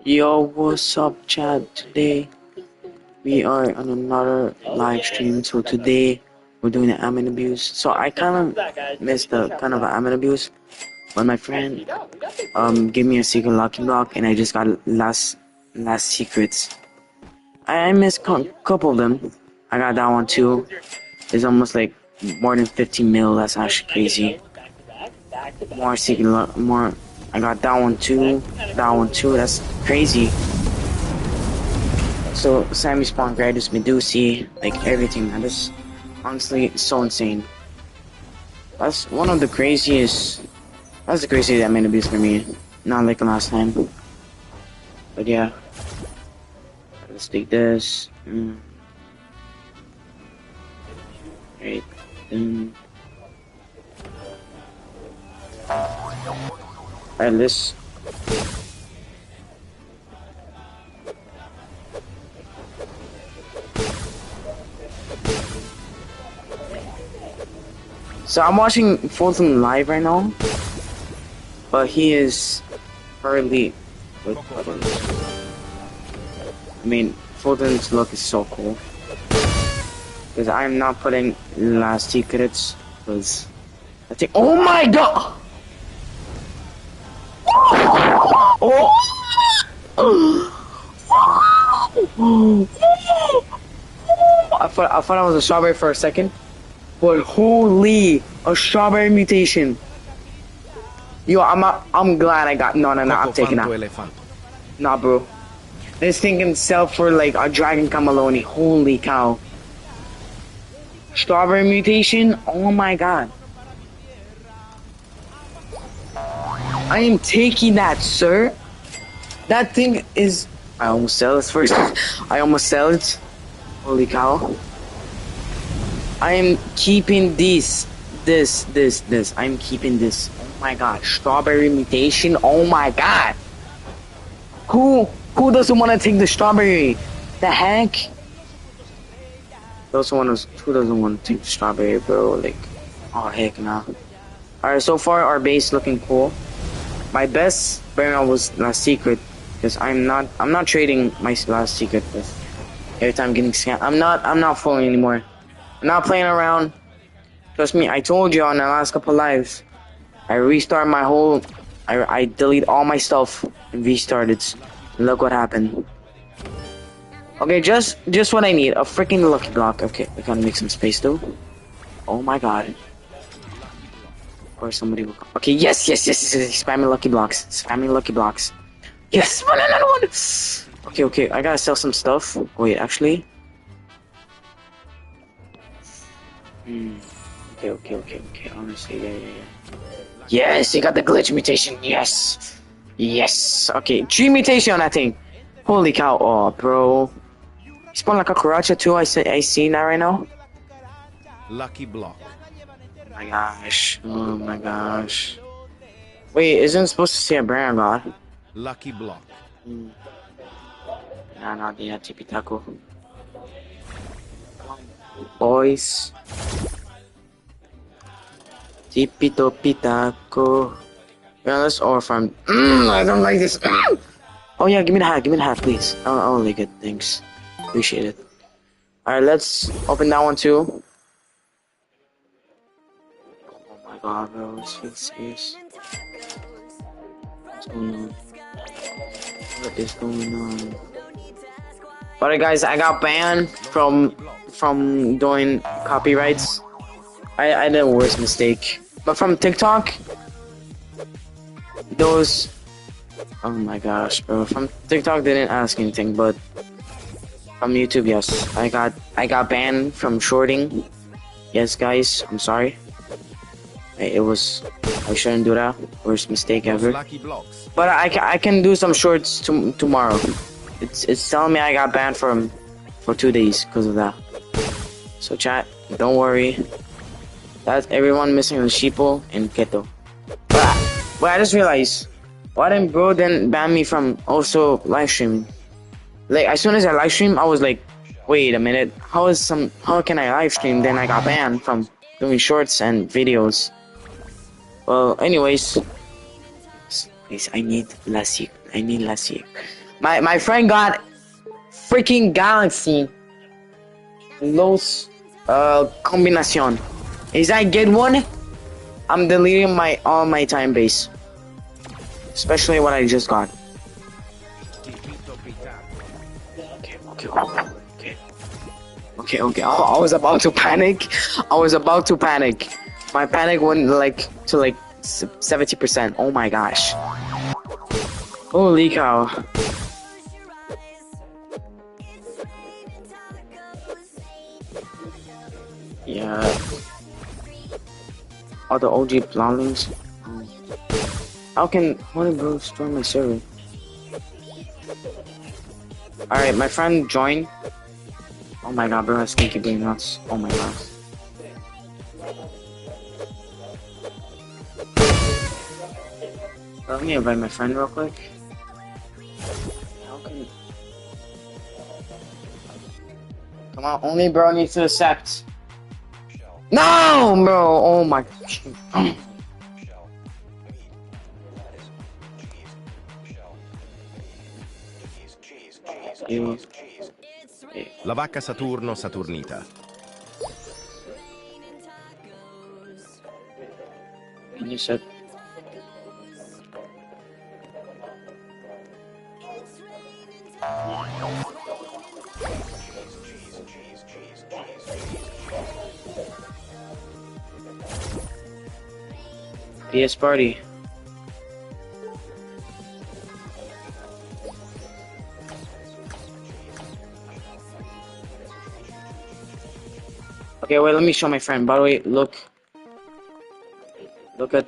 Yo, what's up, chat? Today we are on another live stream. So today we're doing the admin abuse. So I kind of missed the kind of admin abuse, but my friend gave me a secret lucky block, and I just got last secrets. I missed a couple of them. I got that one too. It's almost like more than 15 mil. That's actually crazy. More secret luck, more. I got that one too. That one too. That's crazy. So Sammy spawn Gradus Medusi, like everything, man. This honestly so insane. That's one of the craziest. That's the craziest that made abuse for me. Not like the last time. But yeah. Let's take this. Right. Alright, this. So I'm watching Fulton live right now, but he is hardly. I mean, Fulton's look is so cool. Because I'm not putting last secrets, because I think. Oh my god! Oh! I thought I was a strawberry for a second. But holy, a strawberry mutation. Yo, I'm glad I got no, I'm taking that. Nah, bro. This thing can sell for like a dragon cameloni. Holy cow. Strawberry mutation? Oh my god. I am taking that, sir. That thing is. I almost sell it first. I almost sell it. Holy cow. I am keeping this. I'm keeping this. Oh my god. Strawberry mutation. Oh my god. Who doesn't want to take the strawberry? The heck? Who doesn't want to take the strawberry, bro? Like, oh heck nah. Alright, so far our base looking cool. My best barrel was last secret, because I'm not trading my last secret with every time getting scammed. I'm not falling anymore. I'm not playing around. Trust me, I told you on the last couple lives. I restart my whole. I delete all my stuff and restarted. Look what happened. Okay, just what I need. A freaking lucky block. Okay, I gotta make some space though. Oh my god. Or somebody will. Okay, yes. Spamming lucky blocks. Spamming lucky blocks. Yes, another one. Okay. I gotta sell some stuff. Wait, actually. Okay. Honestly, yeah. Yes, you got the glitch mutation. Yes. Okay, 3 mutation on that thing. Holy cow! Oh, bro. You spawn like a Karacha too. I see that right now. Lucky block. Oh my gosh. Wait, isn't it supposed to say a brand god? Lucky block. Nah, yeah, Tipi Taco. Boys. Tipi Topi Taco. Yeah, let's all farm. I don't like this. Oh yeah, give me the hat, please. I'll like it, thanks. Appreciate it. Alright, let's open that one too. Oh my god, bro, it's serious. What's going on? What is going on? Alright guys, I got banned from doing copyrights. I did a worst mistake. But from TikTok, those, oh my gosh, bro. From TikTok they didn't ask anything, but from YouTube, yes. I got banned from shorting. Yes guys, I'm sorry. I shouldn't do that. Worst mistake ever. But I can do some shorts tomorrow. It's telling me I got banned for 2 days because of that. So chat, don't worry. That's everyone missing the sheeple and keto. But I just realized, why didn't bro then ban me from also live streaming? Like as soon as I live stream, I was like, wait a minute, how can I live stream? Then I got banned from doing shorts and videos. Well, anyways, I need Lasik. My friend got freaking Galaxy Los combination. Is I get one? I'm deleting my all my time base. Especially what I just got. Okay. I was about to panic. My panic went like to like 70%. Oh my gosh. Holy cow. Yeah. All the OG plowlings. How can one bro storm my server? Alright, my friend joined. Oh my god, bro, that's sneaky brainrots. Oh my god. Let me invite my friend real quick. How can... Come on, only bro needs to accept. No, bro! Oh my... La vacca Saturno Saturnita. Can you set? PS party. Okay, wait, let me show my friend. By the way, look at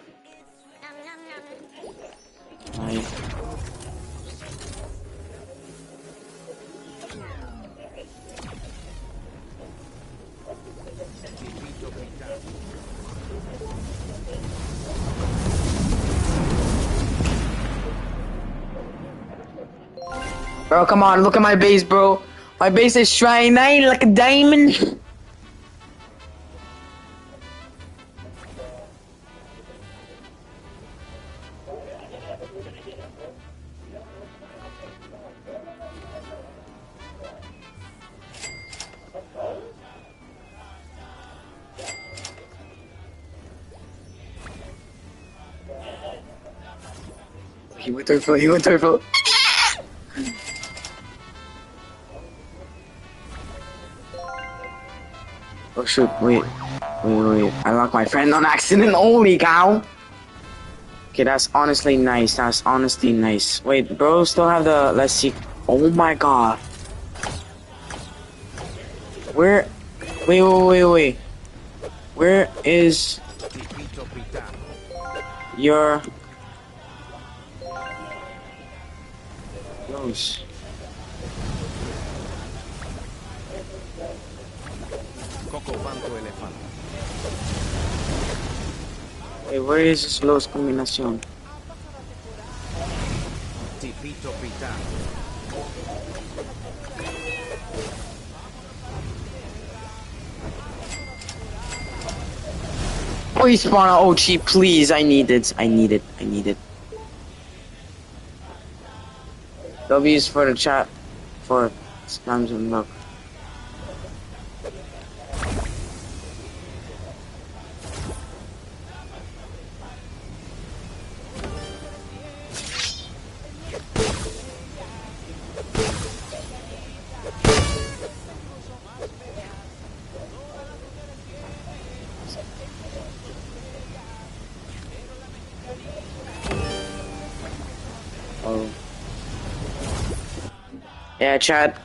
my... Bro, come on, look at my base, bro. My base is shining like a diamond. He went turtle. Oh shoot, wait. I locked my friend on accident, holy cow. Okay, that's honestly nice. Wait, bro, still have the, let's see. Oh my god. Where, wait. Where is your nose? Wait, where is this Los combination? Please spawn an OG, please. I need it. W is for the chat for scams and luck. Yeah, chat.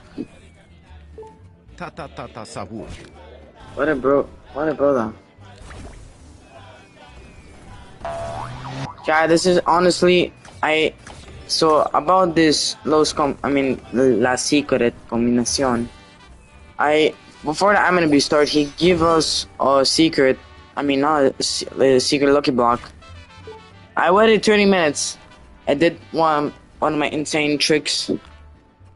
Ta sahur. What a brother. Chat, this is honestly, so about this La Secret combinación. Before the be start, he give us a secret, not a secret lucky block. I waited 30 minutes. I did one of my insane tricks.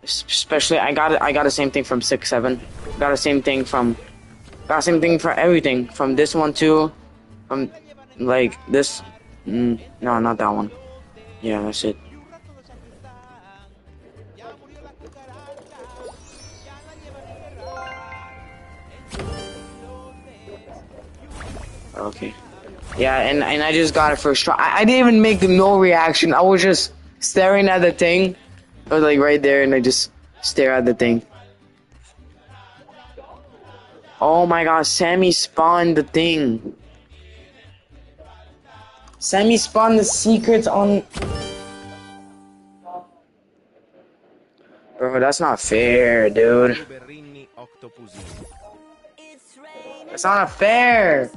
Especially, I got the same thing from 6-7. Got the same thing for everything. From this one too. From like this. No, not that one. Yeah, that's it. Okay. Yeah, and I just got it first try. I didn't even make no reaction. I was just staring at the thing. I was like right there, and I just stare at the thing. Oh my god, Sammy spawned the thing. Sammy spawned the secrets on. Bro, that's not fair, dude. Berrini octopusini. That's not fair.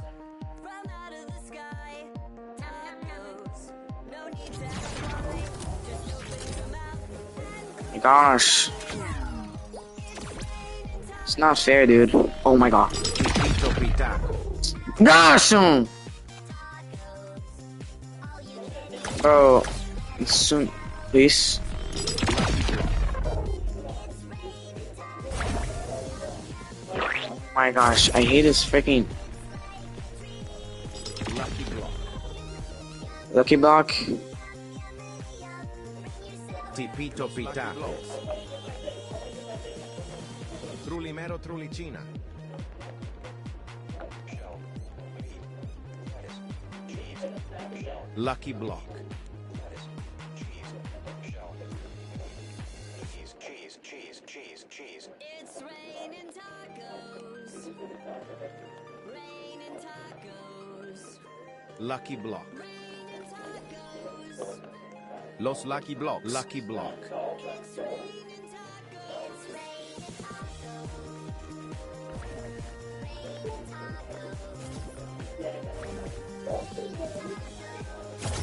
My gosh. It's not fair, dude. Oh my god. Pipito pitaco. Gosh! Bro, soon, please. Oh my gosh, I hate this freaking Lucky block. lucky block. Tipito pitaco. Trulimero trulicina. Lucky block. Cheese. It's raining tacos. Raining tacos. Lucky block. Raining tacos. Los lucky blocks. Lucky block. It's raining tacos.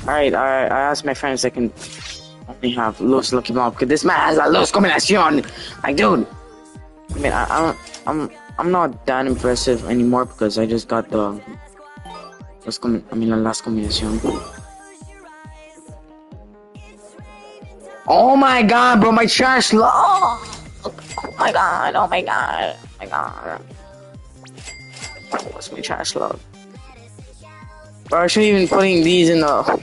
Alright, I asked my friends I can only have Los Lucky Block because this man has a Los Combinacion. Like, dude. I mean, I'm not that impressive anymore because I just got the la last combination. Oh my god, bro, my trash log. Oh my god, oh my god, oh my god. What's my trash log? Bro, I should even putting these in the.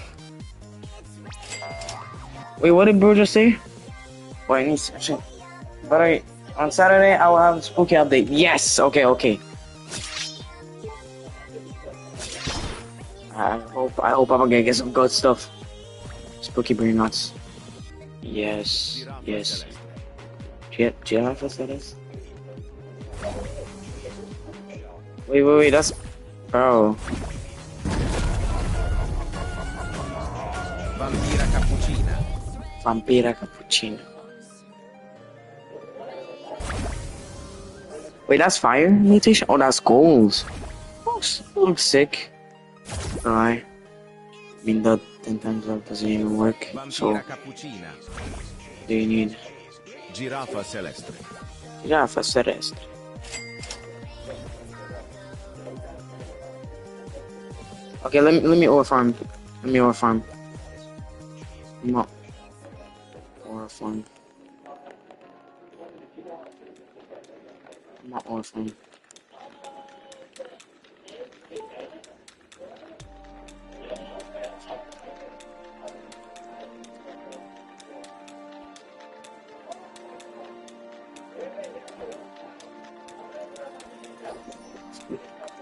Wait, what did bro just say? Wait, I need to. But on Saturday I will have a spooky update. Yes, okay. I hope I'm gonna get some good stuff. Spooky brainrots. Yes. Giraffe celeste. Wait, that's bro. Vampira cappuccino. Wait, that's fire mutation? Oh, that's gold. Looks sick. Alright. I mean, that 10 times up doesn't even work. So, cappuccina. do you need Giraffa celeste. Giraffe celeste? Okay, let me overfarm. Let me overfarm. No. Overfarm. Not overfarm.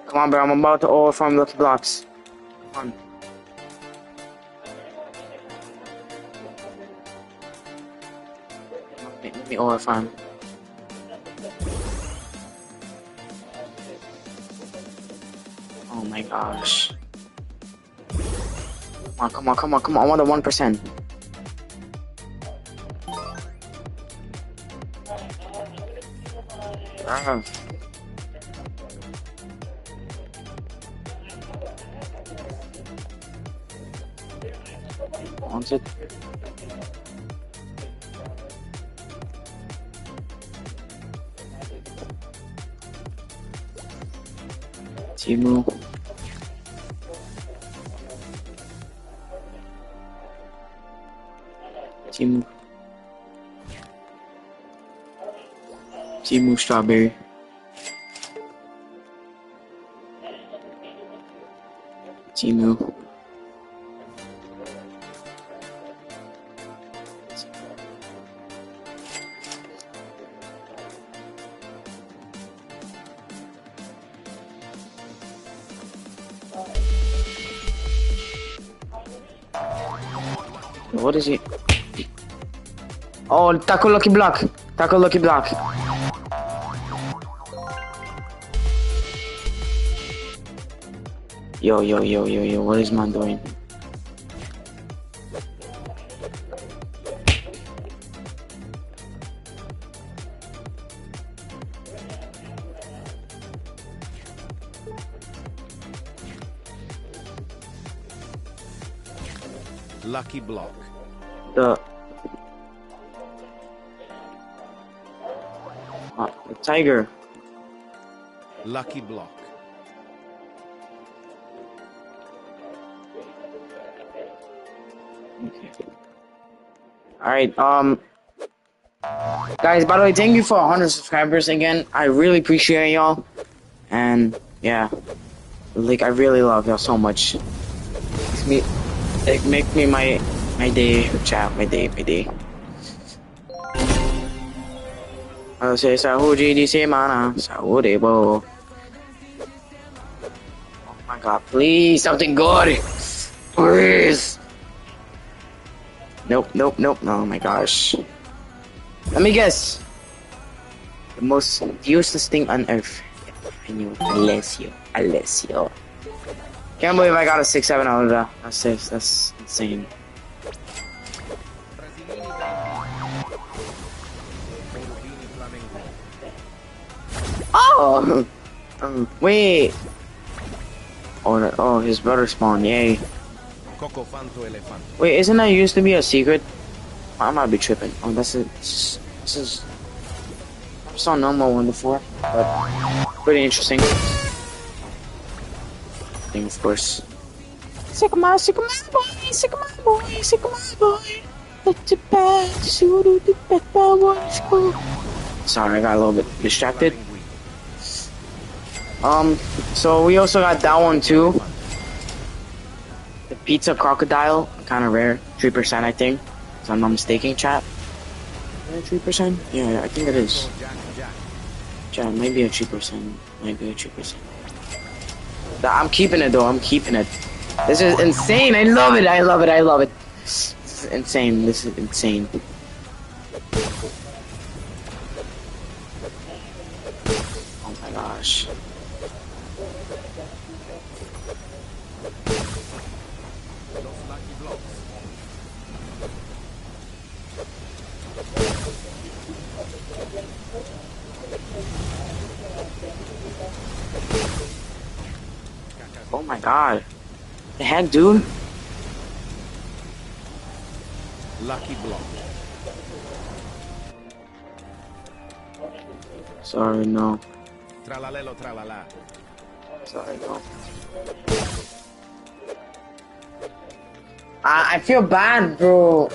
Come on, bro, I'm about to overfarm lucky blocks. Come on. Let me overfarm. Oh my gosh. Come on. I want the 1%. Ah. Want it? Timu. Timu strawberry. Timu. What is he? Oh, tackle lucky block. Tackle lucky block. Yo, yo, yo, yo, yo. What is man doing? Lucky block. The tiger. Lucky block. Okay. All right. Guys, by the way, thank you for 100 subscribers again. I really appreciate y'all. And yeah, like I really love y'all so much. It makes me my day, chat, my day. Say Sahuji di semana, Sahudebo. Oh my god, please, something good. Please. Nope. Oh my gosh. Let me guess. The most useless thing on earth. I knew it. Alessio. Can't believe I got a 6-7 out of that. That's insane. Oh! Wait! Oh, his brother spawned, yay. Wait, isn't that used to be a secret? I might be tripping. Oh, this is... I saw a normal one before, but pretty interesting. Thing, of course. Sycamore boy. Let the bad shoot the bad boys go. Sorry, I got a little bit distracted. So we also got that one too. The pizza crocodile, kind of rare, 3% I think, if I'm not mistaken, chat. 3%? Yeah, I think it is. Chat, maybe a 3%, I'm keeping it though. I'm keeping it. This is insane. I love it. This is insane. Oh my gosh. Oh my god. The heck, dude? Lucky block. Sorry, no. Tralalelo tralala. Sorry, no. I feel bad, bro.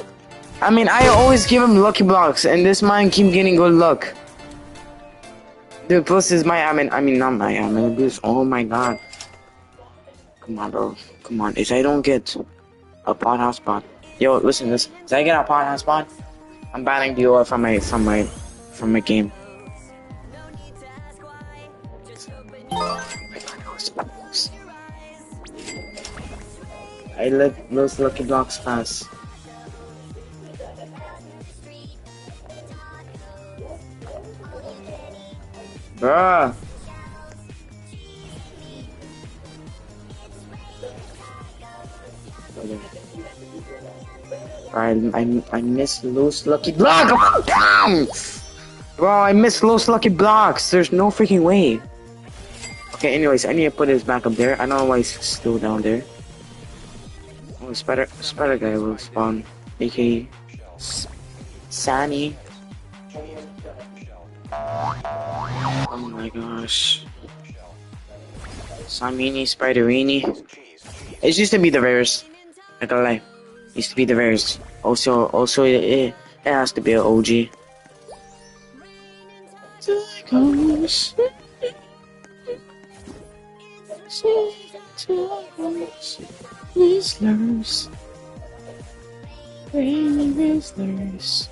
I mean, I always give him lucky blocks, and this man keep getting good luck. Dude, plus is my not my abuse. Oh my god. Come on, bro. Come on. If I don't get a pot house spot, yo, listen. If I get a pot house spot, I'm banning Dior from my game. I let those lucky blocks pass. Bruh. I missed those lucky blocks. Oh, damn! Bro, I missed those lucky blocks. There's no freaking way. Okay, anyways, I need to put his back up there. I don't know why he's still down there. Oh, spider guy will spawn. AKA Sunny. Oh my gosh. Samini, Spiderini. It used to be the rares. I can't lie. It used to be the rares. Also, it has to be an OG. Whistlers. Rainy whistlers.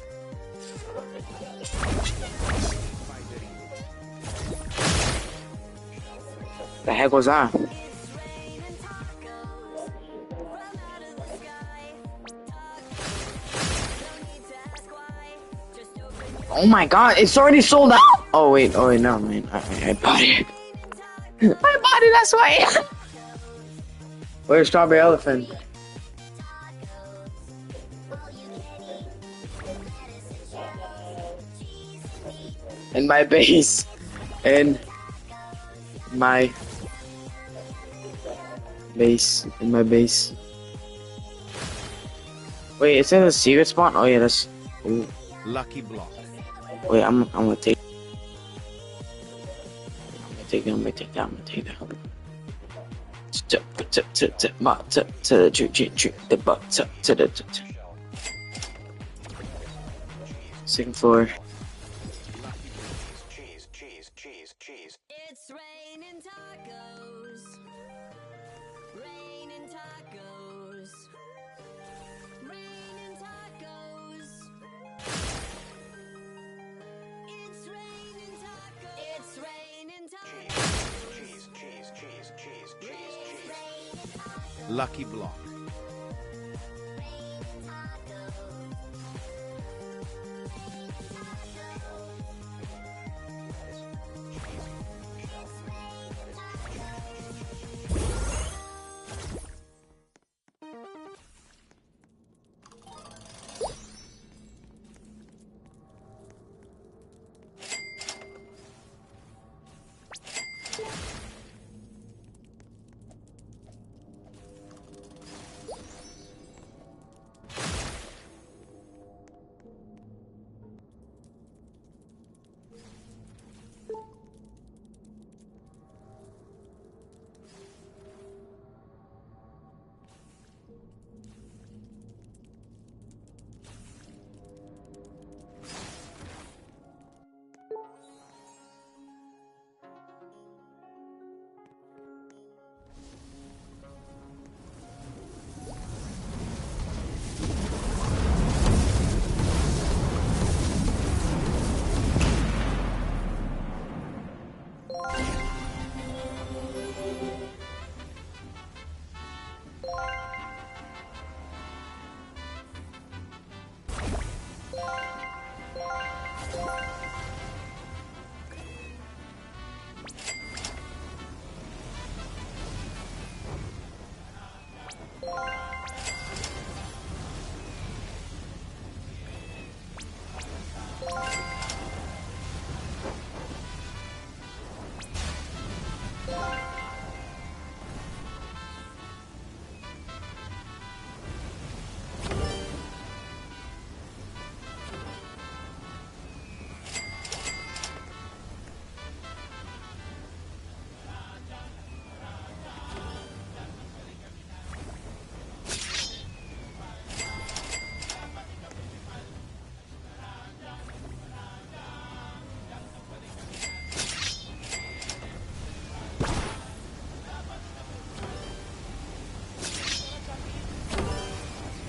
The heck was that? Oh my god, it's already sold out! Oh wait, no man, I bought it. I bought it, that's why. Where's Strawberry Elephant? In my base. In my base. In my base. Wait, is that a secret spawn? Oh yeah, that's... Ooh. Lucky block. Wait, I'm gonna take... I'm gonna take that. Second floor. It's raining tacos. Raining tacos. Raining tacos. It's raining tacos. It's raining tacos. Lucky block.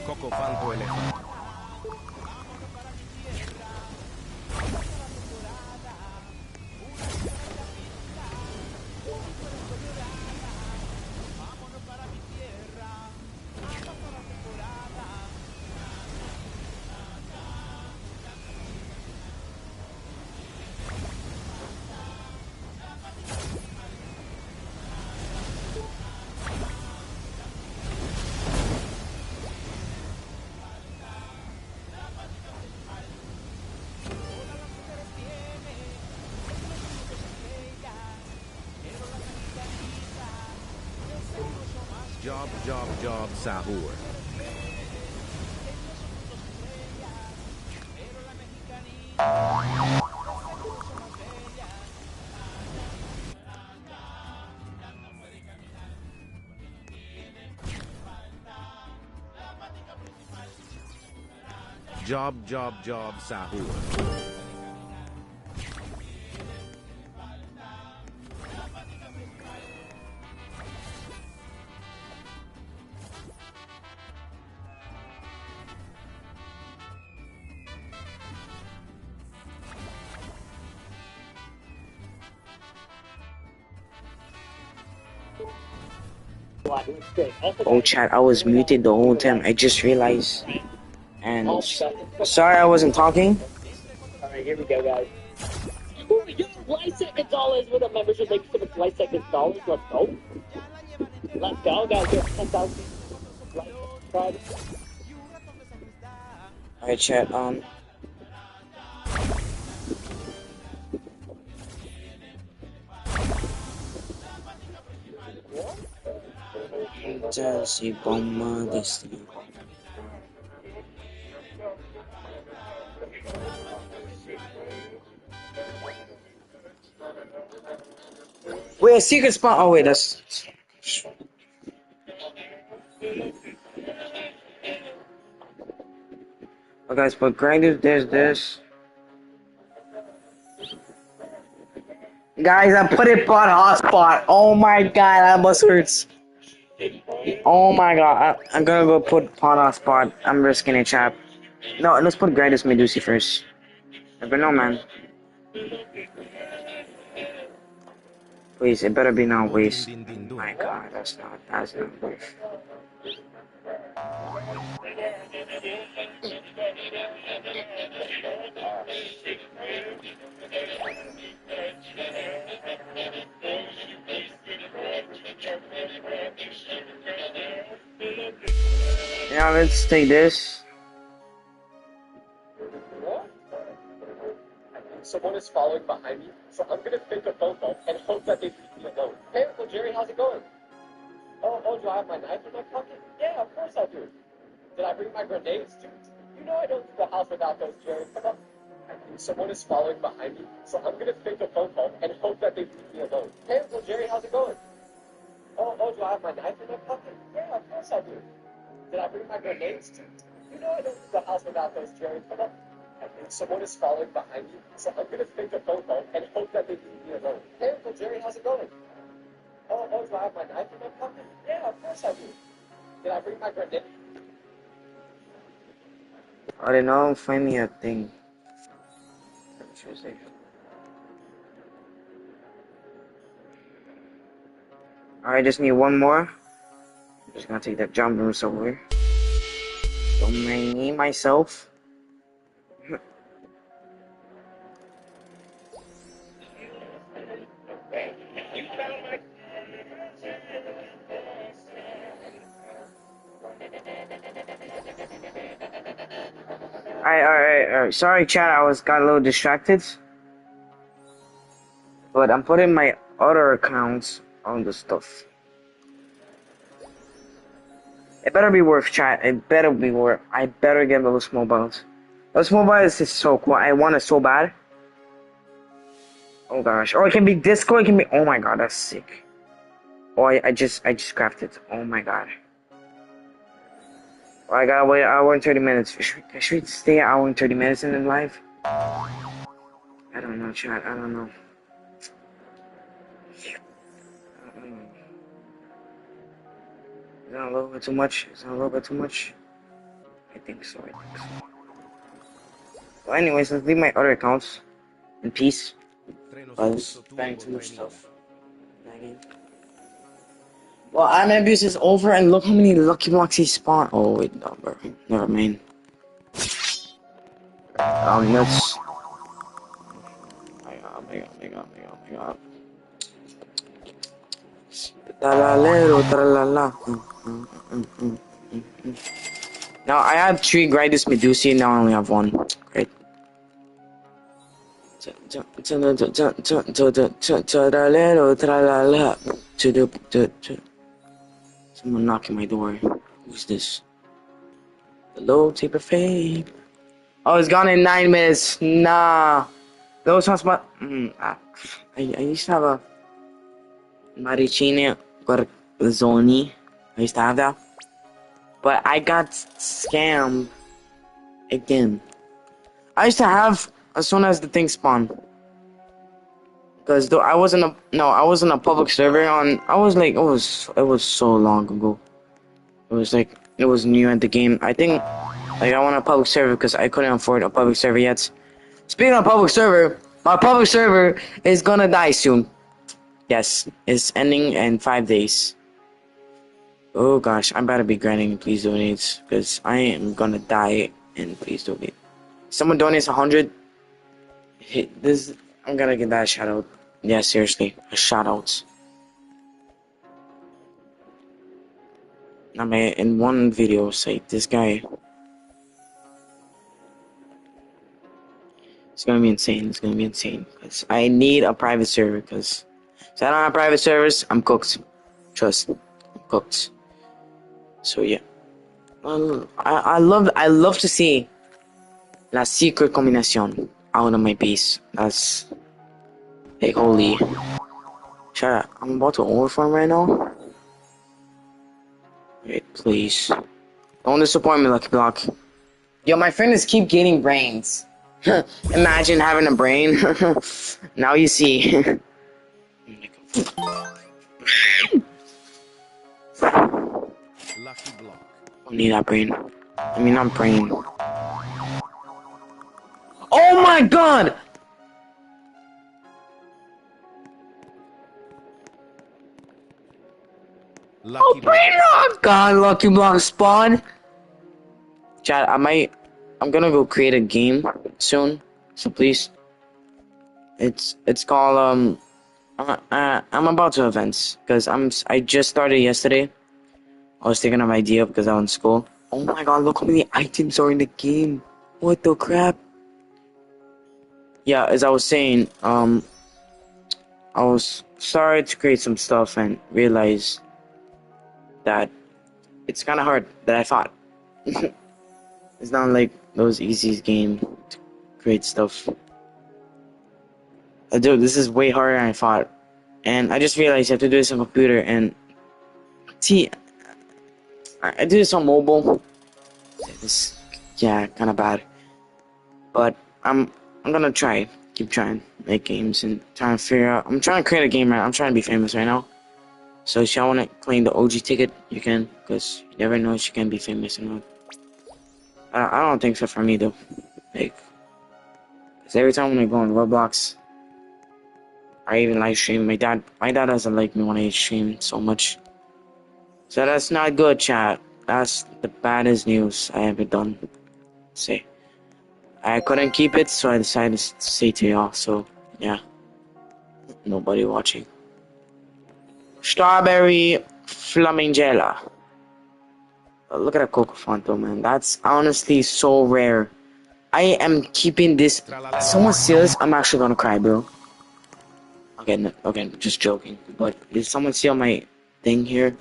Coco Fanto Elefante. Job, Sahur. Job, Sahur. Oh chat, I was muted the whole time. I just realized. And sorry I wasn't talking. Alright, here we go, guys. Ooh, yo, Lysec Gonzalez with a membership. Thank you so much, Lysec Gonzalez. Let's go. Let's go, guys. We have 10,000 subscribers. Alright, chat. Si bomba destino. Wait, a secret spot. Oh wait, that's. Oh guys, but grinders, there's this. Guys, I put it on hotspot. Oh my god, that must hurts. Oh my god, I'm gonna go put pawn hotspot. I'm risking it, chap. No, let's put Grinders Medusi first. But no, man. Please, it better be not waste. Din din Oh dun. my god, that's not worth. Yeah, let's take this. Someone is following behind me, so I'm gonna fake a phone call and hope that they leave me alone. Hey, Uncle Jerry, how's it going? Oh, do I have my knife in my pocket? Yeah, of course I do. Did I bring my grenades too? You know I don't leave the house without those, Jerry. Come on. I think someone is following behind me, so I'm gonna fake a phone call and hope that they leave me alone. Hey, Uncle Jerry, how's it going? Oh, do I have my knife in my pocket? Yeah, of course I do. Did I bring my grenades too? You know I don't leave the house without those, Jerry. Come on. I think someone is following behind me, so I'm gonna fake a phone call and hope that they leave me alone. Hey, Uncle Jerry, how's it going? Oh, do I have my knife in my pocket? Yeah, of course I do. Did I bring my grenade? I don't know, find me a thing. Alright, just need one more. I'm just gonna take that jump room somewhere. Don't mind me, myself. Alright. Sorry, chat, I got a little distracted. But I'm putting my other accounts on the stuff. It better be worth, chat. It better be worth. I better get those mobiles. Those mobiles is so cool. I want it so bad. Oh gosh. Or it can be disco. It can be. Oh my god, that's sick. Oh, I just crafted. Oh my god. Oh, I gotta wait an hour and 30 minutes. Should we stay an hour and 30 minutes in the live? I don't know, chat. I don't know. Is that a little bit too much? Is that a little bit too much? I think so. Well, anyways, let's leave my other accounts in peace. I was buying too much stuff. Well, I'm abuse is over, and look how many lucky blocks he spawned. Oh wait, no, bro. Never mind. Let's. Oh my god. Talalero, tralala. Now I have 3 Grinders Medusi, now I only have 1. Great. Talalero, tralala. Someone knocking my door. Who's this? Hello, tape of fame. Oh, it's gone in 9 minutes. Nah. Those hotspot. I used to have a Maricine Guarzoni. I used to have that. But I got scammed again. I used to have as soon as the thing spawned. Cause though I wasn't a public server on. I was like it was so long ago. It was like it was new at the game. I think like I want a public server because I couldn't afford a public server yet. Speaking of public server, my public server is gonna die soon. Yes, it's ending in 5 days. Oh gosh, I'm about to be grinding. Please donate, because I am gonna die. And please donate. Someone donates 100. This I'm gonna get that shout out. Yeah, seriously, a shout out. I mean, in one video, say this guy. It's gonna be insane. It's gonna be insane. Cause I need a private server. Cause if I don't have private servers, I'm cooked. Trust, I'm cooked. So yeah, I love to see la secret combinación out of my base. That's like holy. Shut up. I'm about to overfarm right now. Wait, please. Don't disappoint me, Lucky Block. Yo, my friend is keep getting brains. Imagine having a brain. Now you see. Lucky block. Don't need that brain. I mean, not brain. Oh my god! Lucky Oh, block. brain rot! God, Lucky Block spawn. Chat, I'm gonna go create a game soon. So please. It's called I'm about to events because I just started yesterday. I was thinking of idea because I was in school. Oh my god, look how many items are in the game. What the crap? Yeah, as I was saying, I was started to create some stuff and realized that it's kind of hard that I thought. It's not like those easy game to create stuff. Dude, this is way harder than I thought. And I just realized you have to do this on computer and see, I do this on mobile. This, yeah, kind of bad. But I'm gonna try, keep trying, make games and trying to figure out. I'm trying to create a game right. I'm trying to be famous right now. So if y'all wanna claim the OG ticket, you can, cause you never know if you can be famous or not. I don't think so for me though. Like, cause every time when I go on Roblox, I even live stream. My dad doesn't like me when I stream so much. So that's not good, chat. That's the baddest news I ever done. Say, I couldn't keep it, so I decided to say to y'all. So yeah, nobody watching. Strawberry flamingella. Look at that Coco Fanto, man. That's honestly so rare. I am keeping this. Someone steals this, I'm actually gonna cry, bro. Okay, no, okay, just joking. But did someone steal my thing here?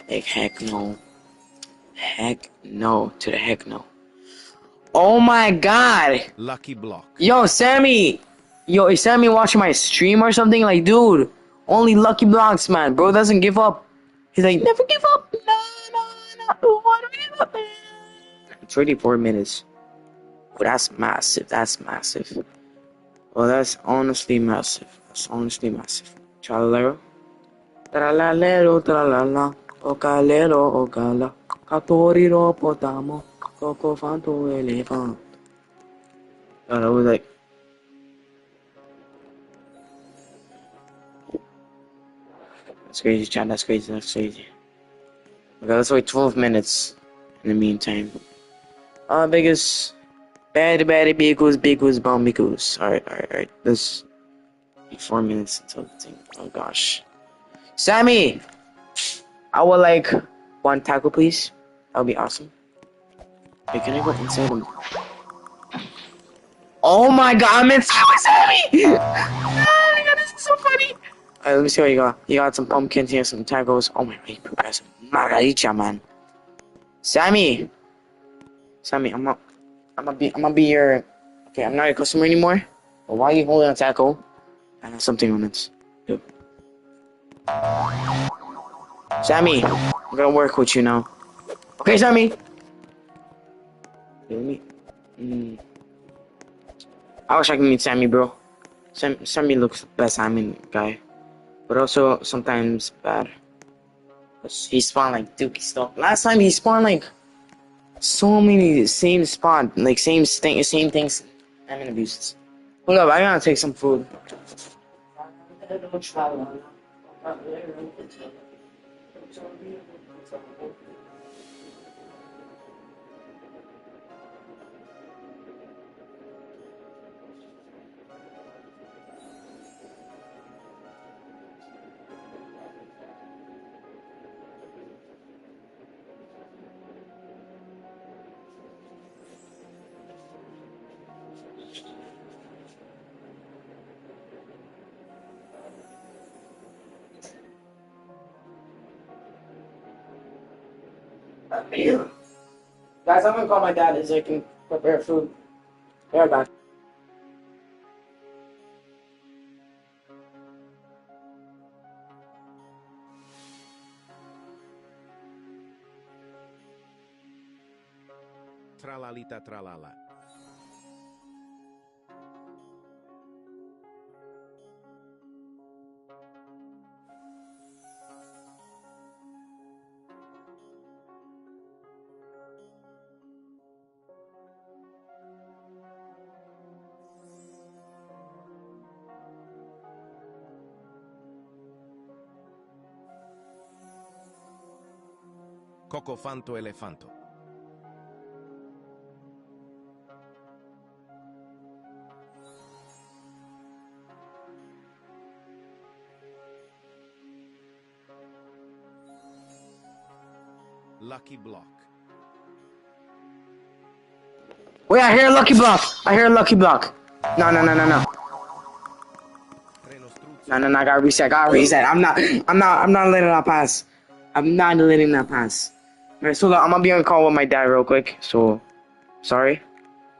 Like, heck no. Heck no. To the heck no. Oh my god! Lucky block. Yo, Sammy! Yo, is Sammy watching my stream or something? Like, dude, only Lucky Blocks, man. Bro doesn't give up. He's like, never give up. No, no, no. Don't wanna give up, man. It's already 4 minutes. Oh, that's massive. That's massive. Well, that's honestly massive. That's honestly massive. Chalero. Tralalero, tralala. Ocalero, ocala. Catoriro, potamo. Coco fanto, elefant. God, I was like, that's crazy, chat. That's crazy. That's crazy. Okay, let's wait 12 minutes in the meantime. Biggest. Bad, bigos, bombicos. Alright. Let's be 4 minutes until the thing. Oh gosh. Sammy! I would like one taco, please. That would be awesome. Wait, can I go inside him? Oh my god, I'm inside with Sammy! Oh my god, this is so funny! Alright, let me see what you got. You got some pumpkins here, some tacos. Oh my god, you prepared some margarita, man. Sammy! Sammy, I'm gonna be your... Okay, I'm not your customer anymore. But why are you holding a taco? And have something on it. Yep. Sammy, I'm gonna work with you now. Okay, Sammy! Let me... I wish I could meet Sammy, bro. Sammy looks the best Sammy guy. But also, sometimes bad. He spawned like dookie stuff. Last time he spawned like... So many same spawn. Like same things. I'm in abuses. Hold up, I gotta take some food. Guys, I'm gonna call my dad so he can prepare food. Be right back. Tralalita tralala. Cocofanto elefanto. Lucky block. Wait, I hear a lucky block. I hear a lucky block. No. Renostruzzo. No, I gotta reset. I'm not letting that pass. I'm not letting that pass. Alright, so look, I'm gonna be on call with my dad real quick. So, sorry.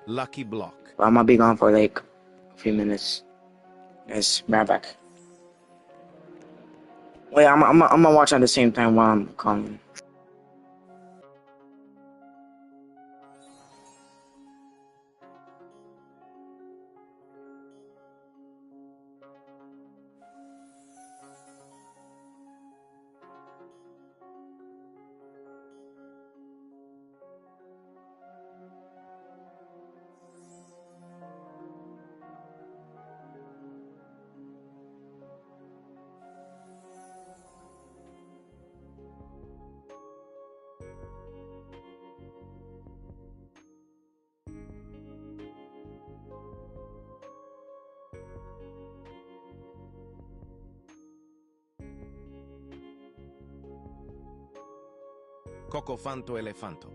Lucky block. I'm gonna be gone for like a few minutes. Yes, right back. Wait, I'm gonna watch at the same time while I'm calling. Cocofanto elefanto.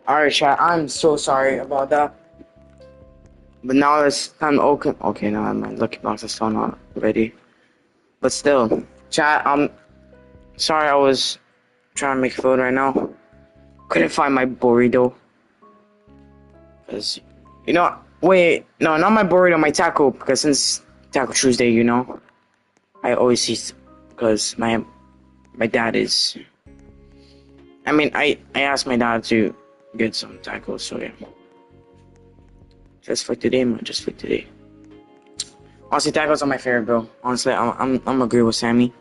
Alright, chat. I'm so sorry about that. But now it's time to open. Okay, now my lucky box is still not ready. But still, chat. Sorry, I was trying to make food right now. Couldn't find my burrito. Cause, you know, Wait, no, not my burrito, my taco. Because since Taco Tuesday, you know, I always eat because my dad is. I mean, I asked my dad to get some tacos, so yeah. Just for today, man. Just for today. Honestly, tacos are my favorite, bro. Honestly, I'm agree with Sammy.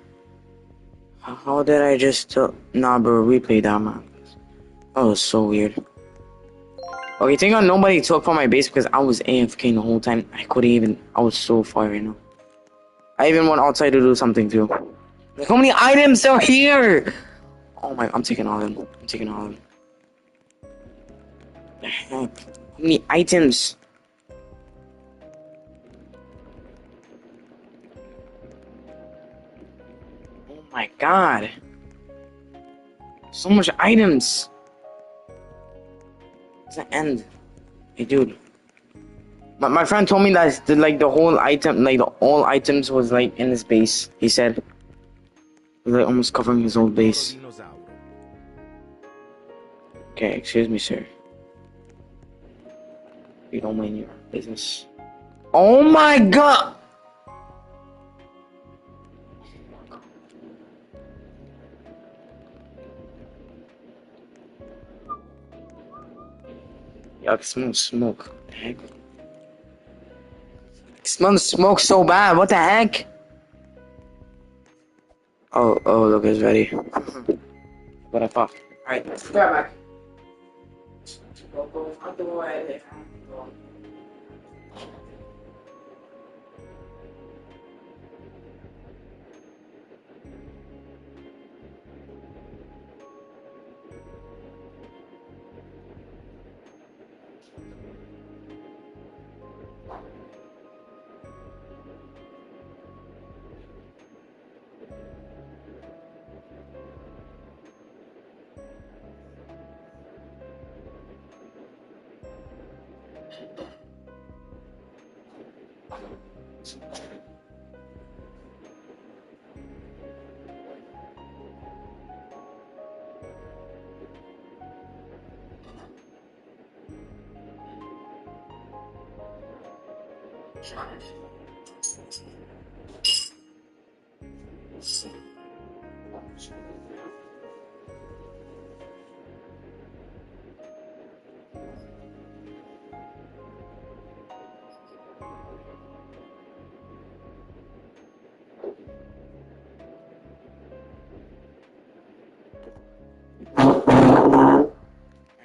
How did I just tell? Nah, bro, replay that, man. That was so weird. Okay, thank God nobody took from my base because I was AFK the whole time. I couldn't even. I was so far right now. I even went outside to do something too. Like, how many items are here? Oh my! I'm taking all of them. I'm taking all of them. The heck? How many items? Oh my God! So much items. It's the end. Hey, dude. My friend told me that like the whole item, like the all items was like in his base. He said, it was like almost covering his whole base. Dinosauro. Okay, excuse me, sir. You don't mind your business. Oh my God! Yuck, it smells smoke. What the heck? It smells smoke so bad. What the heck? Oh, look, it's ready. What I thought. Alright, let's grab back. Go, out the way.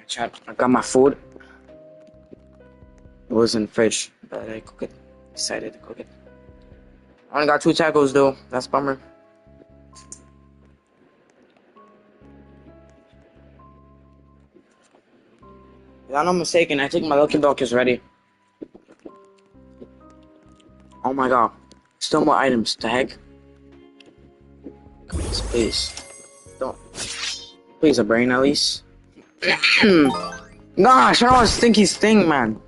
Chat, I got my food. It was in the fridge, but I cooked it. Decided to cook it. I only got 2 tacos though. That's a bummer. If I'm not mistaken, I think my lucky block is ready. Oh my God. Still more items. The heck? Please. Don't. Please, a brain at least. Gosh, I don't stinky sting, man.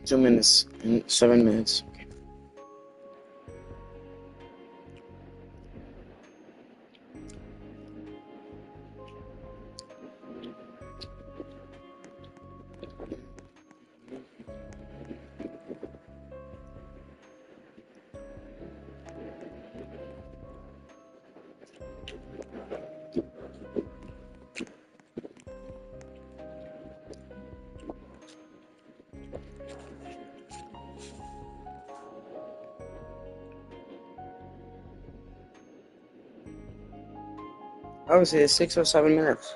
2 minutes. 7 minutes. Okay. I would say 6 or 7 minutes.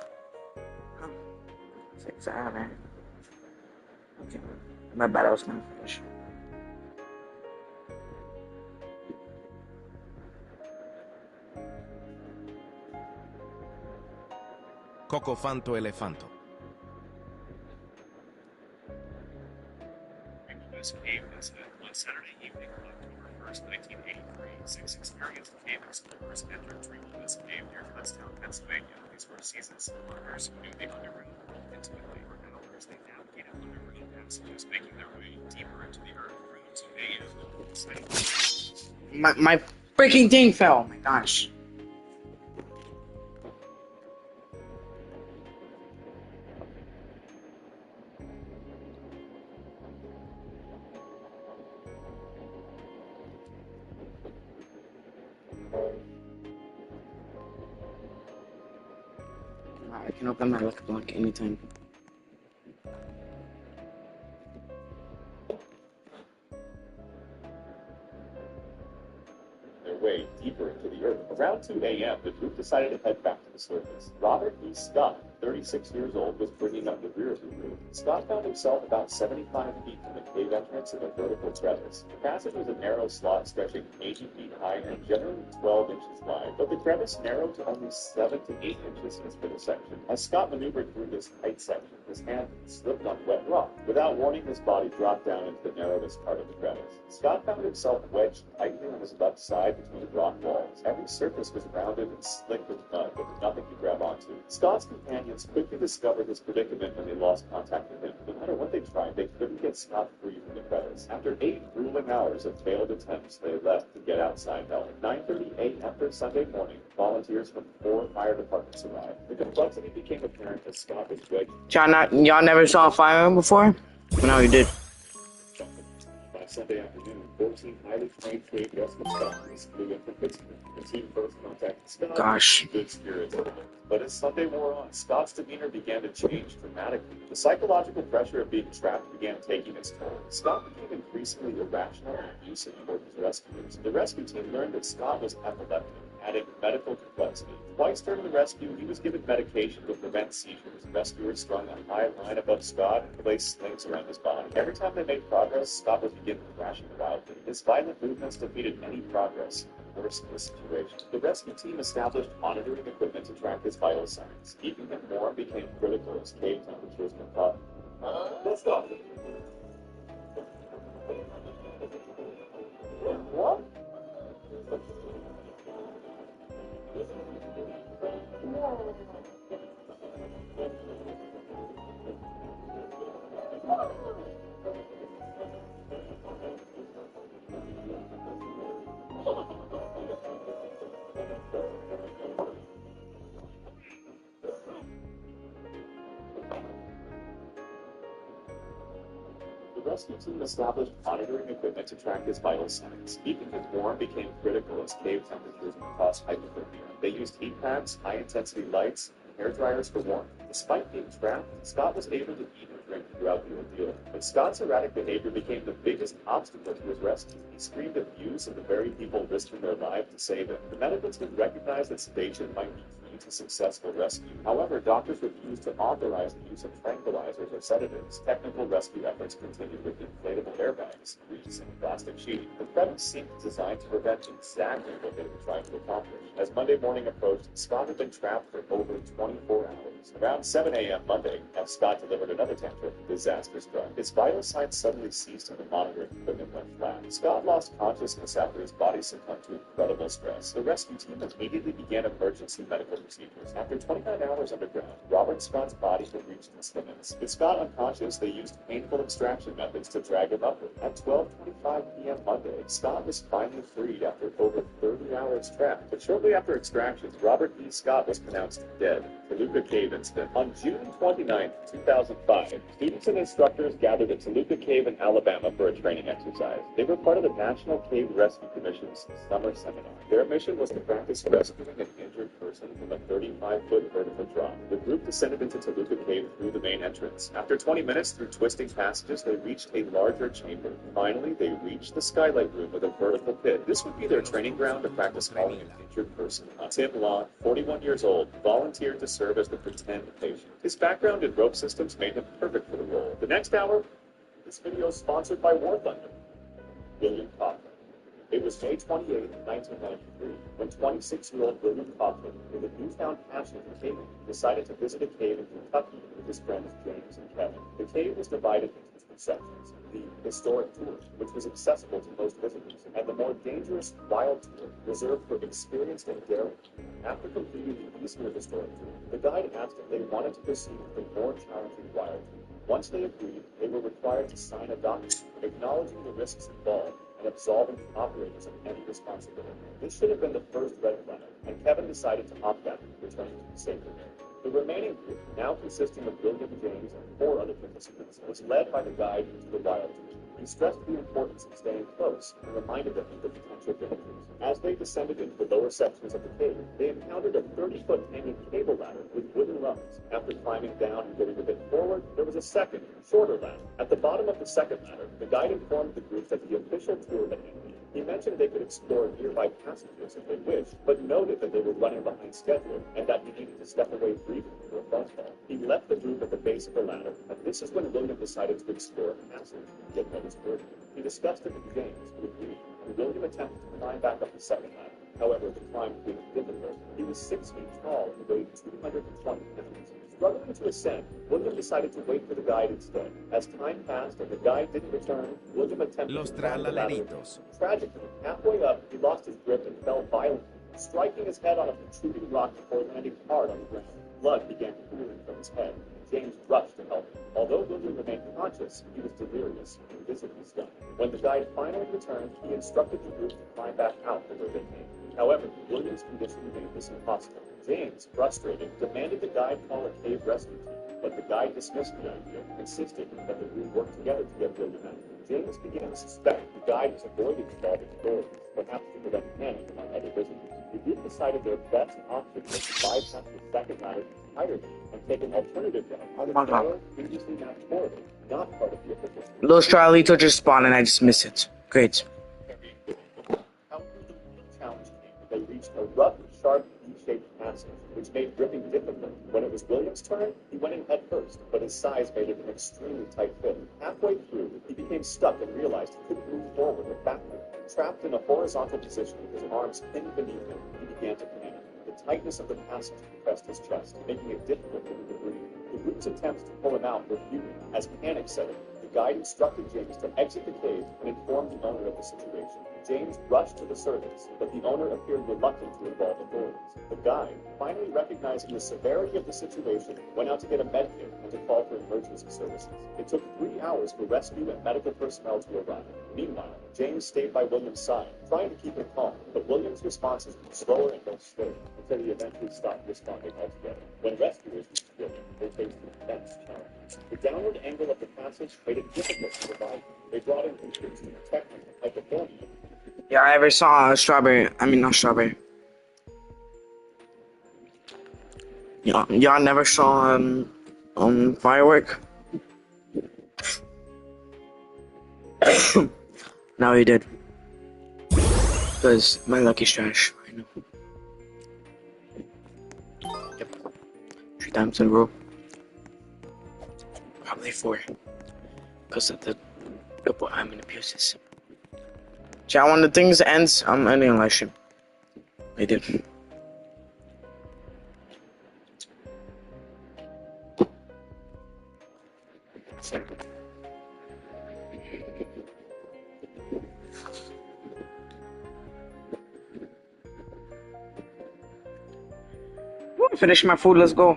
6, 7. Okay. My bad, I was gonna finish. Cocofanto elefanto. This cave visit on Saturday evening on October 1st, 1983. 6 experienced cave explorers entered Treeless Cave near Kutztown, Pennsylvania. These were seasoned workers who knew the underground world intimately. For hours, they navigated underground passages, making their way deeper into the earth through to local sites. My freaking thing fell. Oh my gosh. can open my lucky block anytime. Their way deeper into the earth. Around 2 a.m., the group decided to head back to the surface. Robert E. Scott, 36 years old, was bringing up the rear of the group. Scott found himself about 75 feet from the cave entrance in a vertical crevice. The passage was a narrow slot stretching 80 feet high and generally 12 inches wide, but the crevice narrowed to only 7 to 8 inches in its middle section. As Scott maneuvered through this tight section, his hand slipped on wet rock. Without warning, his body dropped down into the narrowest part of the crevice. Scott found himself wedged tightly on his left side between the rock walls. Every surface was rounded and slick with mud, but with nothing to grab onto. Scott's companions quickly discovered his predicament when they lost contact with him. No matter what they tried, they couldn't get Scott free from the crevice. After 8 grueling hours of failed attempts, they left to get outside help. At 9:30 a.m. Sunday morning, volunteers from 4 fire departments arrived. The complexity became apparent as Scott was wedged. Y'all never saw a fire before? Well, no, you did. By Sunday afternoon, 14 highly trained cave rescue specialists flew in from Pittsburgh. The team first contacted Scott. Gosh. Good spirits. But as Sunday wore on, Scott's demeanor began to change dramatically. The psychological pressure of being trapped began taking its toll. Scott became increasingly irrational and abusive toward his rescuers. The rescue team learned that Scott was epileptic, adding medical complexity. Twice during the rescue, he was given medication to prevent seizures. Rescuers strung a high line above Scott and placed slings around his body. Every time they made progress, Scott would begin thrashing wildly. His violent movements defeated any progress. Worse in this situation. The rescue team established monitoring equipment to track his vital signs. Keeping him warm became critical as cave temperatures went up. Let's go. What? The rescue team established monitoring equipment to track his vital signs. Keeping him warm became critical as cave temperatures would cause hypothermia. They used heat packs, high-intensity lights, and hair dryers for warmth. Despite being trapped, Scott was able to eat and drink throughout the ordeal. But Scott's erratic behavior became the biggest obstacle to his rescue. He screamed abuse at the very people risking their lives to save him. The medical team recognized that sedation might be key to successful rescue. However, doctors refused to authorize the use of tranquilizers or sedatives. Technical rescue efforts continued with inflatable airbags, grease, and plastic sheeting. The premise seemed designed to prevent exactly what they were trying to accomplish. As Monday morning approached, Scott had been trapped for over 24 hours. Around 7 a.m. Monday, as Scott delivered another tantrum, disaster struck. His vital signs suddenly ceased and the monitoring equipment went flat. Scott lost consciousness after his body succumbed to incredible stress. The rescue team immediately began emergency medical procedures. After 29 hours underground, Robert Scott's body had reached its limits. With Scott unconscious, they used painful extraction methods to drag him upward. At 12:25 p.m. Monday, Scott was finally freed after over 30 hours trapped. But shortly after extractions, Robert E. Scott was pronounced dead. Toluca Cave Incident. On June 29, 2005, students and instructors gathered at Toluca Cave in Alabama for a training exercise. They were part of the National Cave Rescue Commission's summer seminar. Their mission was to practice rescuing an injured person from a 35-foot vertical drop. The group descended into Toluca Cave through the main entrance. After 20 minutes through twisting passages, they reached a larger chamber. Finally, they reached the skylight room with a vertical pit. This would be their training ground to practice hauling an injured person. Tim Law, 41 years old, volunteered to serve as the pretend patient. His background in rope systems made him perfect for the role. The next hour, this video is sponsored by War Thunder. William Cochran. It was May 28, 1993, when 26-year-old William Cochran, with a newfound passion for caving, decided to visit a cave in Kentucky with his friends James and Kevin. The cave was divided into two sections: the historic tour, which was accessible to most visitors, and the more dangerous wild tour, reserved for experienced and daring. After completing the easier historic tour, the guide asked if they wanted to proceed with the more challenging wild tour. Once they agreed, they were required to sign a document acknowledging the risks involved and absolving the operators of any responsibility. This should have been the first red flag, and Kevin decided to opt out, returning to the safer area. The remaining group, now consisting of William, James, and 4 other participants, was led by the guide into the wild tour. He stressed the importance of staying close and reminded them of the potential dangers. As they descended into the lower sections of the cave, they encountered a 30-foot hanging cable ladder with wooden rungs. After climbing down and getting a bit forward, there was a second, shorter ladder. At the bottom of the second ladder, the guide informed the group that the official tour had ended. He mentioned they could explore nearby passages if they wished, but noted that they were running behind schedule and that he needed to step away briefly for a phone call. He left the group at the base of the ladder, and this is when William decided to explore a passage and get noticed earlier. He discussed it with James, who agreed, and William attempted to climb back up the second ladder. However, the climb proved difficult. He was 6 feet tall and weighed 220 pounds. Struggling to ascend, William decided to wait for the guide instead. As time passed and the guide didn't return, William attempted Los to climb the ladder. tralaleritos. Tragically, halfway up, he lost his grip and fell violently, striking his head on a protruding rock before landing hard on the ground. Blood began pooling from his head. James rushed to help him. Although William remained conscious, he was delirious and visibly stunned. When the guide finally returned, he instructed the group to climb back out the way they came. However, William's condition made this impossible. James, frustrated, demanded the guide call a cave rescue team, but the guide dismissed the idea, insisting that the group work together to get William out. James began to suspect the guide was avoiding involving authorities, perhaps to prevent panic among other visitors. The group decided their best option was to bypass the second ladder entirely and take an alternative route my to God. the previously mapped corridor, not part of the official tour. Those trialito just spawned and I just missed it. Great. How through the real challenge came, they reached a rough, sharp, V-shaped passage, which made gripping difficult. When it was William's turn, he went in head first, but his size made it an extremely tight fit. Halfway through, he became stuck and realized he couldn't move forward or backward. Trapped in a horizontal position with his arms pinned beneath him, he began to panic. The tightness of the passage compressed his chest, making it difficult for him to breathe. The group's attempts to pull him out were futile. As panic set in, the guide instructed James to exit the cave and inform the owner of the situation. James rushed to the surface, but the owner appeared reluctant to involve authorities. The guide, finally recognizing the severity of the situation, went out to get a med kit and to call for emergency services. It took 3 hours for rescue and medical personnel to arrive. Meanwhile, James stayed by William's side, trying to keep him calm, but William's responses grew slower and more steady until he eventually stopped responding altogether. When rescuers reached William, they faced immense challenges. The downward angle of the passage made it difficult to revive. They brought in instruments to protect him from hypothermia. Yeah, I ever saw a strawberry. I mean, not strawberry. Y'all never saw firework? No, you did. Because my lucky's trash. I know. Yep. 3 times in a row. Probably 4. Because of the I'm gonna abuse this. Chat, when the things ends, I'm ending a live stream. I did. Finish my food, let's go.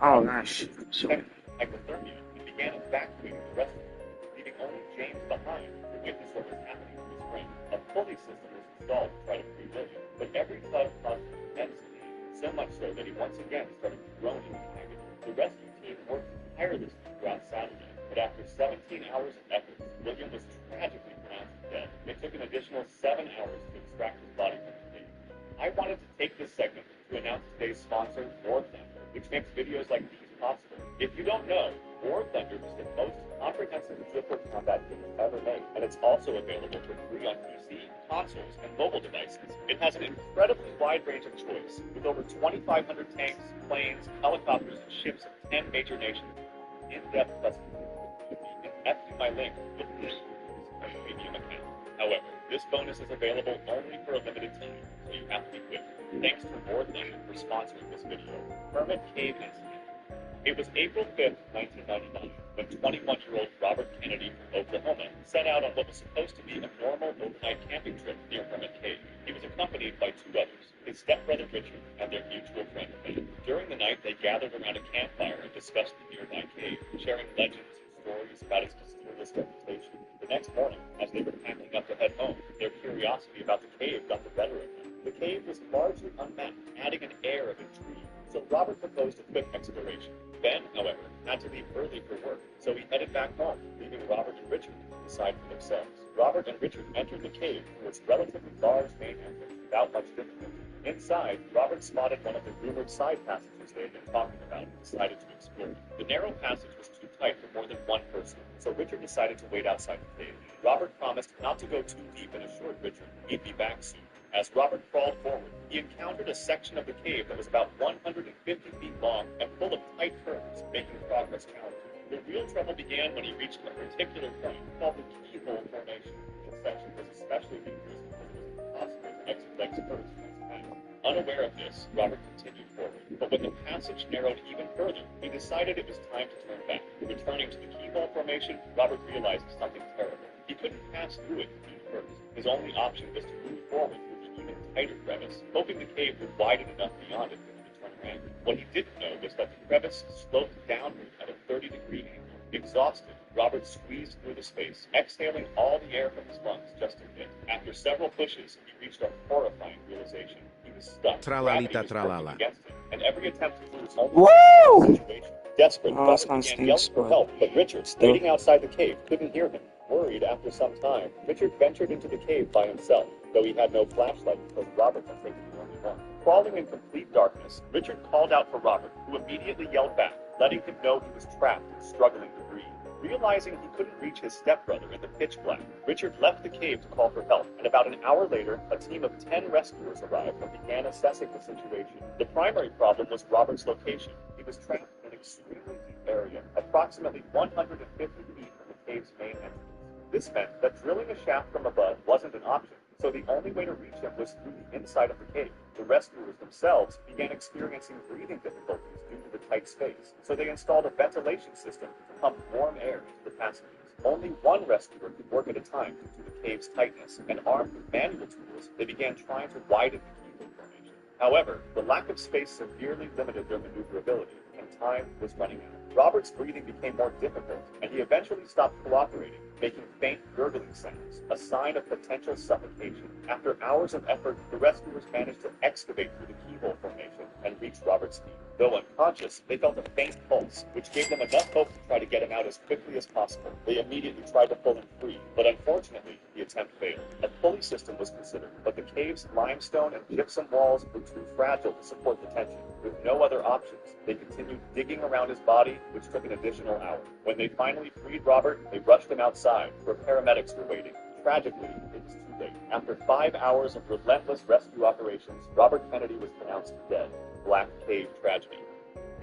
Oh gosh. So Hypothermia and began evacuating the rest of them, leaving only James behind to witness what was happening to his friend. A pulley system was installed to try to free William, but every tug caused him immense pain, so much so that he once again started groaning in agony. The rescue team worked tirelessly throughout Saturday, but after 17 hours of effort, William was tragically pronounced dead. It took an additional 7 hours to extract his body from the cave. I wanted to take this segment to announce today's sponsor, War Thunder, which makes videos like these possible. If you don't know, War Thunder is the most comprehensive triple combat game ever made, and it's also available for free on PC, consoles, and mobile devices. It has an incredibly wide range of choice, with over 2,500 tanks, planes, helicopters, and ships of 10 major nations. In-depth customization. You can F my link with this premium account. However, this bonus is available only for a limited time, so you have to be quick. Thanks to War Thunder for sponsoring this video. Hermit Cave Incident. It was April 5th, 1999, when 21-year-old Robert Kennedy from Oklahoma set out on what was supposed to be a normal overnight camping trip near Hermit Cave. He was accompanied by 2 others, his stepbrother Richard and their mutual friend Ben. During the night, they gathered around a campfire and discussed the nearby cave, sharing legends and stories about its mysterious reputation. The next morning, as they were packing up to head home, their curiosity about the cave got the better of them. The cave was largely unmapped, adding an air of intrigue, so Robert proposed a quick exploration. Ben, however, had to leave early for work, so he headed back home, leaving Robert and Richard to decide for themselves. Robert and Richard entered the cave through its relatively large main entrance without much difficulty. Inside, Robert spotted one of the rumored side passages they had been talking about and decided to explore. The narrow passage was too tight for more than one person, so Richard decided to wait outside the cave. Robert promised not to go too deep and assured Richard he'd be back soon. As Robert crawled forward, he encountered a section of the cave that was about 150 feet long and full of tight curves, making progress challenging. The real trouble began when he reached a particular point called the keyhole formation. This section was especially dangerous because it was impossible to exit legs first. Unaware of this, Robert continued forward, but when the passage narrowed even further, he decided it was time to turn back. Returning to the keyhole formation, Robert realized something terrible. He couldn't pass through it feet first. His only option was to move forward through the even tighter crevice, hoping the cave would widen enough beyond it for him to turn around. What he didn't know was that the crevice sloped downward at a 30-degree angle. Exhausted, Robert squeezed through the space, exhaling all the air from his lungs just a bit. After several pushes, he reached a horrifying realization. He was stuck. Tralalita Gravity was tralala. working against him, and every attempt to move only Woo! the situation. Desperate, Oh, this Robert one began yelling stinks, for but help, but Richard, still. waiting outside the cave, couldn't hear him. Worried after some time, Richard ventured into the cave by himself, though he had no flashlight because Robert had taken the only one. Crawling in complete darkness, Richard called out for Robert, who immediately yelled back, letting him know he was trapped and struggling to breathe. Realizing he couldn't reach his stepbrother in the pitch black, Richard left the cave to call for help, and about an hour later, a team of 10 rescuers arrived and began assessing the situation. The primary problem was Robert's location. He was trapped in an extremely deep area, approximately 150 feet from the cave's main entrance. This meant that drilling a shaft from above wasn't an option, so the only way to reach him was through the inside of the cave. The rescuers themselves began experiencing breathing difficulties due to the tight space, so they installed a ventilation system to pump warm air into the passages. Only one rescuer could work at a time due to the cave's tightness, and armed with manual tools, they began trying to widen the keyhole formation. However, the lack of space severely limited their maneuverability, and time was running out. Robert's breathing became more difficult, and he eventually stopped cooperating, making faint gurgling sounds, a sign of potential suffocation. After hours of effort, the rescuers managed to excavate through the keyhole formation and reach Robert's feet. Though unconscious, they felt a faint pulse, which gave them enough hope to try to get him out as quickly as possible. They immediately tried to pull him free, but unfortunately, the attempt failed. A pulley system was considered, but the cave's limestone and gypsum walls were too fragile to support the tension. With no other options, they continued digging around his body, which took an additional hour. When they finally freed Robert, they rushed him outside, where paramedics were waiting. Tragically, it was too late. After 5 hours of relentless rescue operations, Robert Kennedy was pronounced dead. Black Cave Tragedy.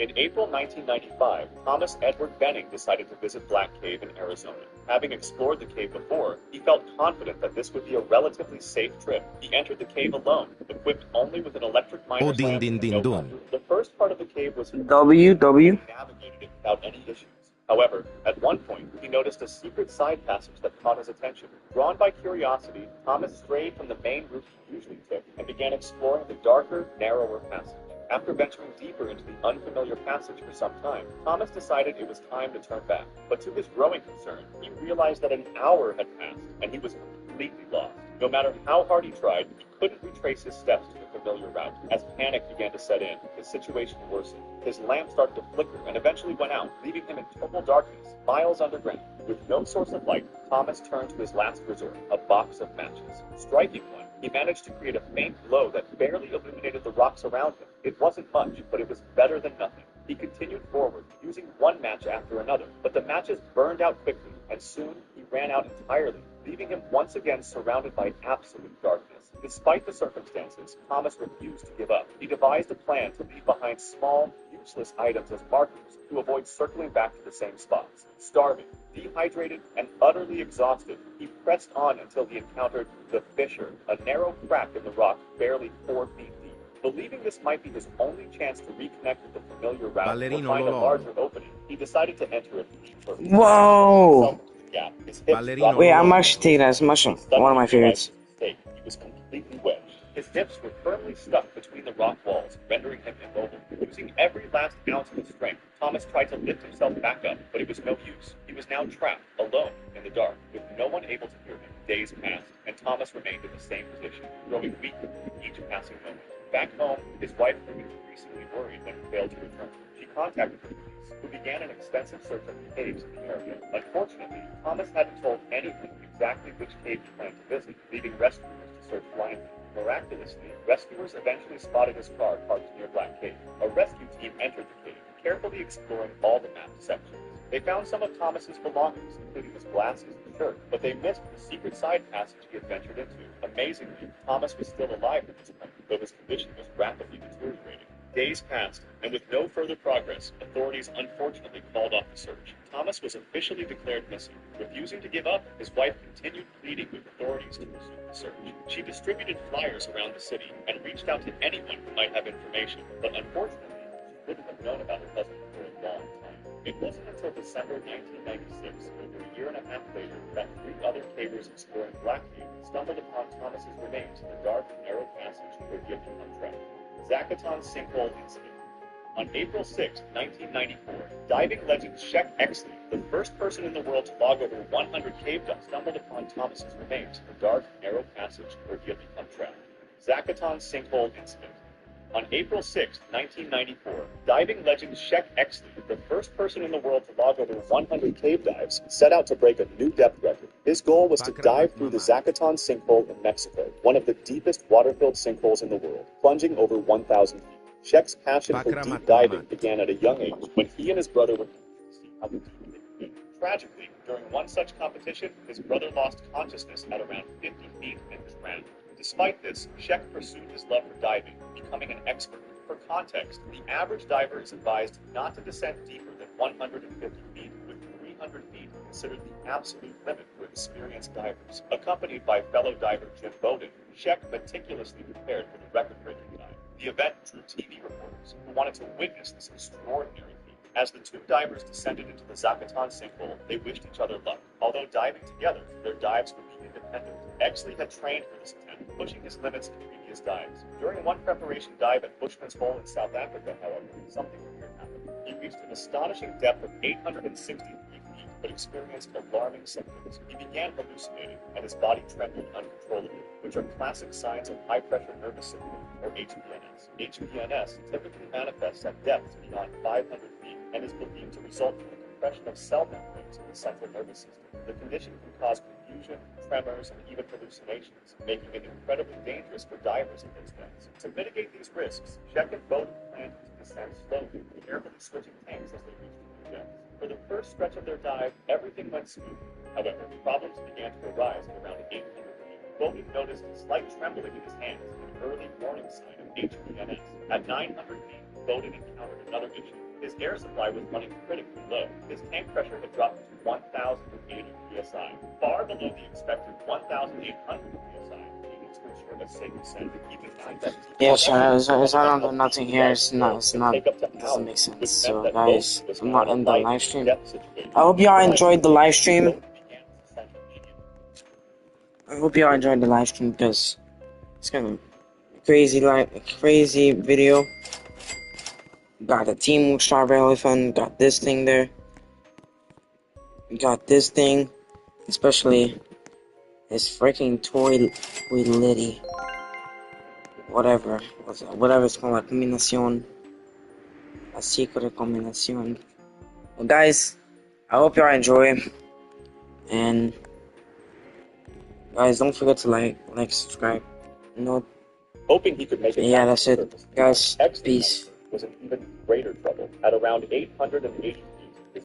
In April 1995, Thomas Edward Benning decided to visit Black Cave in Arizona. Having explored the cave before, he felt confident that this would be a relatively safe trip. He entered the cave alone, equipped only with an electric miner's ding, lamp ding, and ding, no dun. gun. The first part of the cave was WW. and navigated it without any issues. However, at one point, he noticed a secret side passage that caught his attention. Drawn by curiosity, Thomas strayed from the main route he usually took and began exploring the darker, narrower passage. After venturing deeper into the unfamiliar passage for some time, Thomas decided it was time to turn back. But to his growing concern, he realized that an hour had passed, and he was completely lost. No matter how hard he tried, he couldn't retrace his steps to the familiar route. As panic began to set in, his situation worsened. His lamp started to flicker and eventually went out, leaving him in total darkness, miles underground. With no source of light, Thomas turned to his last resort, a box of matches. Striking one, he managed to create a faint glow that barely illuminated the rocks around him. It wasn't much, but it was better than nothing. He continued forward, using one match after another, but the matches burned out quickly, and soon he ran out entirely, leaving him once again surrounded by absolute darkness. Despite the circumstances, Thomas refused to give up. He devised a plan to leave behind small, useless items as markers to avoid circling back to the same spots. Starving, dehydrated, and utterly exhausted, he pressed on until he encountered the fissure, a narrow crack in the rock barely 4 feet deep. Believing this might be his only chance to reconnect with the familiar route or Ballerino find a Lolo. larger opening, he decided to enter it feet first. Whoa! Yeah, his hips Ballerino dropped Wait, Lolo. I'm actually taking that as mushroom. One of my favorites. He was completely wedged. His hips were firmly stuck between the rock walls, rendering him immobile. Using every last ounce of his strength, Thomas tried to lift himself back up, but it was no use. He was now trapped, alone, in the dark, with no one able to hear him. Days passed, and Thomas remained in the same position, growing weaker with each passing moment. Back home, his wife grew increasingly worried when he failed to return. She contacted the police, who began an extensive search of the caves in the area. Unfortunately, Thomas hadn't told anyone exactly which cave he planned to visit, leaving rescuers to search blindly. Miraculously, rescuers eventually spotted his car parked near Black Cave. A rescue team entered the cave, carefully exploring all the mapped sections. They found some of Thomas's belongings, including his glasses and shirt, but they missed the secret side passage he had ventured into. Amazingly, Thomas was still alive at this point, though his condition was rapidly deteriorating. Days passed, and with no further progress, authorities unfortunately called off the search. Thomas was officially declared missing. Refusing to give up, his wife continued pleading with authorities to resume the search. She distributed flyers around the city and reached out to anyone who might have information, but unfortunately, she wouldn't have known about her husband for a long time. It wasn't until December 1996, over a year and a half later, that 3 other cavers exploring Black Cave stumbled upon Thomas's remains in the dark and narrow passage where he had become trapped. Zakaton Sinkhole Incident. On April 6, 1994, diving legend Shek Exley, the first person in the world to log over 100 cave dives, stumbled upon Thomas's remains in the dark, narrow passage where he had become trapped. Zakaton Sinkhole Incident. On April 6, 1994, diving legend Shek Exley, the first person in the world to log over 100 cave dives, set out to break a new depth record. His goal was to dive through the Zakaton Sinkhole in Mexico, one of the deepest water-filled sinkholes in the world, plunging over 1,000 feet. Shek's passion for deep diving began at a young age when he and his brother were to see how deep they could go. Tragically, during one such competition, his brother lost consciousness at around 50 feet and was drowned. Despite this, Shek pursued his love for diving, becoming an expert. For context, the average diver is advised not to descend deeper than 150 feet, with 300 feet considered the absolute limit for experienced divers. Accompanied by fellow diver Jim Bowden, Shek meticulously prepared for the record-breaking dive. The event drew TV reporters who wanted to witness this extraordinary feat. As the 2 divers descended into the Zakaton sinkhole, they wished each other luck. Although diving together, their dives would be independent. Exley had trained for this attempt, pushing his limits in previous dives. During one preparation dive at Bushman's Hole in South Africa, however, something weird happened. He reached an astonishing depth of 863 feet, but experienced alarming symptoms. He began hallucinating, and his body trembled uncontrollably, which are classic signs of high-pressure nervous syndrome, or HPNS. HPNS typically manifests at depths beyond 500 feet and is believed to result from the compression of cell membranes in the central nervous system. The condition can cause confusion, tremors, and even hallucinations, making it incredibly dangerous for divers at those depths. To mitigate these risks, Shek and Bowden planned to descend slowly, carefully switching tanks as they reached new depths. For the first stretch of their dive, everything went smoothly. However, problems began to arise at around 800 feet. Bowden noticed slight trembling in his hands, an early warning sign of HPNS. At 900 feet, Bowden encountered another issue. His air supply was running critically low. His tank pressure had dropped to 1,080 psi, far below the expected 1,800 psi, needed to ensure a safe descent. Keep in mind that Yeah, sure. It's not nothing here. It's not. It doesn't make sense. So, guys, I'm not in the live stream. I hope y'all enjoyed the live stream. I hope y'all enjoyed the live stream because it's kind of crazy video. Got a team with Strawberry Elephant. Got this thing there. Got this thing, especially this freaking toy with Liddy. Whatever it's called, la combinación, la secret combinación. Well, guys, I hope y'all enjoy, and guys, don't forget to like, subscribe. Hoping he could make it. Yeah, that's it, guys. Peace. Was in even greater trouble. At around 880